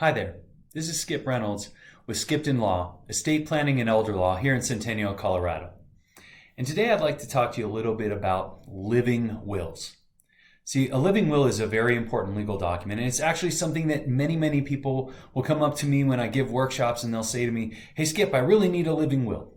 Hi there, this is Skip Reynolds with Skipton Law, Estate Planning and Elder Law here in Centennial, Colorado. And today I'd like to talk to you a little bit about living wills. See, a living will is a very important legal document, and it's actually something that many people will come up to me when I give workshops and they'll say to me, "Hey Skip, I really need a living will."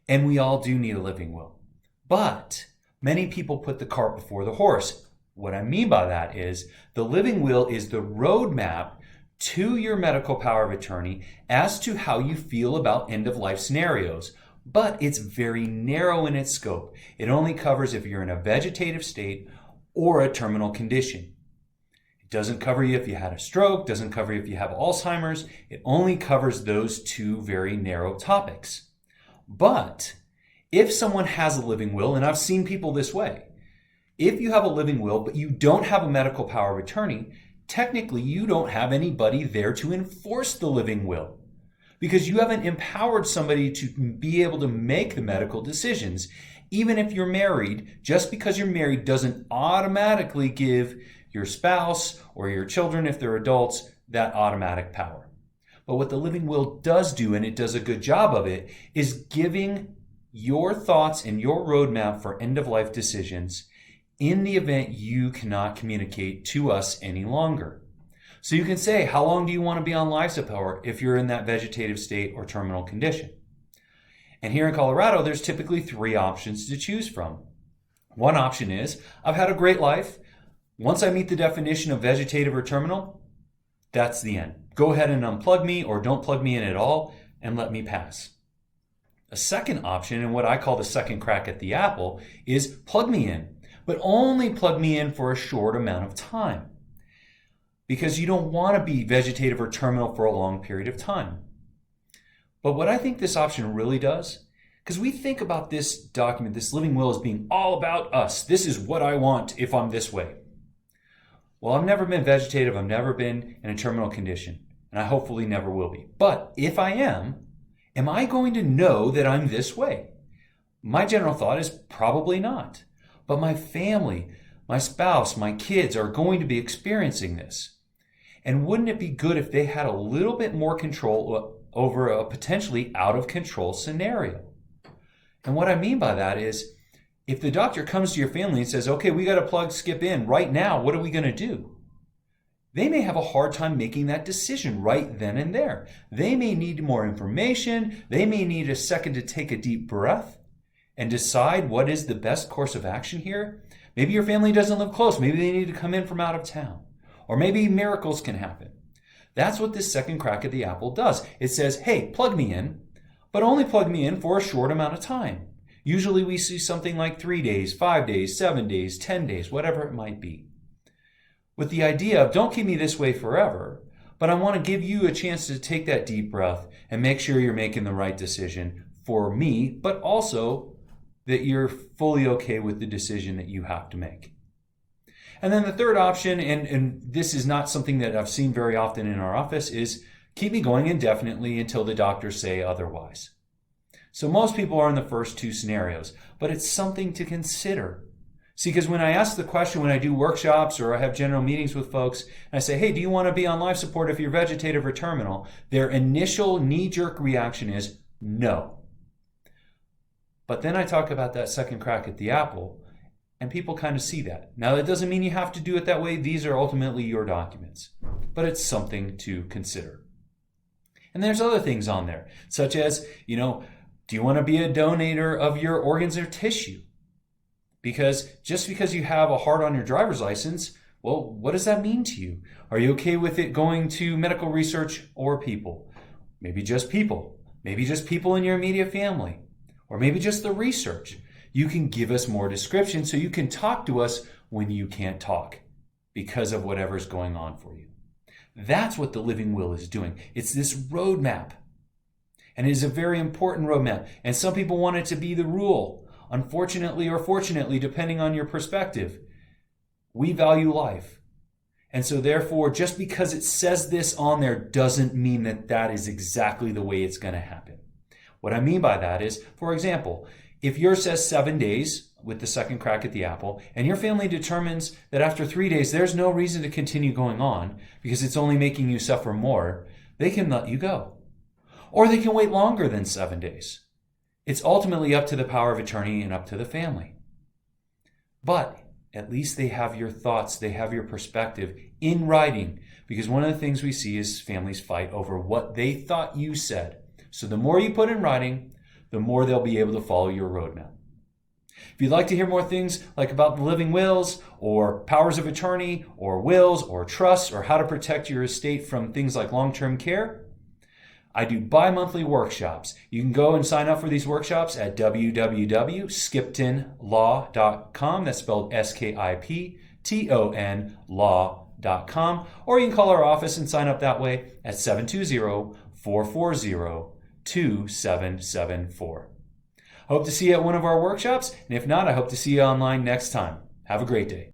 And we all do need a living will. But many people put the cart before the horse. What I mean by that is the living will is the roadmap to your medical power of attorney as to how you feel about end-of-life scenarios. But it's very narrow in its scope. It only covers if you're in a vegetative state or a terminal condition. It doesn't cover you if you had a stroke, doesn't cover you if you have Alzheimer's. It only covers those two very narrow topics. But if someone has a living will, and I've seen people this way, if you have a living will but you don't have a medical power of attorney, technically you don't have anybody there to enforce the living will because you haven't empowered somebody to be able to make the medical decisions. Even if you're married, just because you're married doesn't automatically give your spouse or your children, if they're adults, that automatic power. But what the living will does do, and it does a good job of it, is giving your thoughts and your roadmap for end-of-life decisions in the event you cannot communicate to us any longer. So you can say, how long do you want to be on life support if you're in that vegetative state or terminal condition? And here in Colorado, there's typically three options to choose from. One option is, I've had a great life. Once I meet the definition of vegetative or terminal, that's the end. Go ahead and unplug me or don't plug me in at all and let me pass. A second option, and what I call the second crack at the apple, is plug me in, but only plug me in for a short amount of time because you don't want to be vegetative or terminal for a long period of time. But what I think this option really does, because we think about this document, this living will, as being all about us. This is what I want if I'm this way. Well, I've never been vegetative. I've never been in a terminal condition, and I hopefully never will be. But if I am I going to know that I'm this way? My general thought is probably not. But my family, my spouse, my kids are going to be experiencing this. And wouldn't it be good if they had a little bit more control over a potentially out of control scenario? And what I mean by that is, if the doctor comes to your family and says, okay, we got to plug Skip in right now, what are we going to do? They may have a hard time making that decision right then and there. They may need more information. They may need a second to take a deep breath and decide what is the best course of action here. Maybe your family doesn't live close. Maybe they need to come in from out of town. Or maybe miracles can happen. That's what this second crack at the apple does. It says, hey, plug me in, but only plug me in for a short amount of time. Usually we see something like 3 days, 5 days, 7 days, 10 days, whatever it might be. With the idea of don't keep me this way forever, but I want to give you a chance to take that deep breath and make sure you're making the right decision for me, but also that you're fully okay with the decision that you have to make. And then the third option, and this is not something that I've seen very often in our office, is keep me going indefinitely until the doctors say otherwise. So most people are in the first two scenarios, but it's something to consider. See, because when I ask the question, when I do workshops or I have general meetings with folks, and I say, hey, do you want to be on life support if you're vegetative or terminal? Their initial knee-jerk reaction is no. But then I talk about that second crack at the apple, and people kind of see that. Now, that doesn't mean you have to do it that way. These are ultimately your documents, but it's something to consider. And there's other things on there, such as, do you want to be a donator of your organs or tissue? Because just because you have a heart on your driver's license, well, what does that mean to you? Are you okay with it going to medical research or people? Maybe just people. Maybe just people in your immediate family. Or maybe just the research. You can give us more description so you can talk to us when you can't talk because of whatever's going on for you. That's what the living will is doing. It's this roadmap. And it is a very important roadmap. And some people want it to be the rule. Unfortunately or fortunately, depending on your perspective, we value life. And so therefore, just because it says this on there doesn't mean that that is exactly the way it's going to happen. What I mean by that is, for example, If yours says 7 days with the second crack at the apple, and your family determines that after 3 days there's no reason to continue going on because it's only making you suffer more, they can let you go. Or they can wait longer than 7 days. It's ultimately up to the power of attorney and up to the family. But at least they have your thoughts, they have your perspective in writing, because one of the things we see is families fight over what they thought you said. So the more you put in writing, the more they'll be able to follow your roadmap. If you'd like to hear more things like about the living wills or powers of attorney or wills or trusts or how to protect your estate from things like long-term care, I do bi-monthly workshops. You can go and sign up for these workshops at www.skiptonlaw.com. That's spelled SKIPTON law.com. Or you can call our office and sign up that way at 720-440-2774. Hope to see you at one of our workshops, and if not, I hope to see you online next time. Have a great day.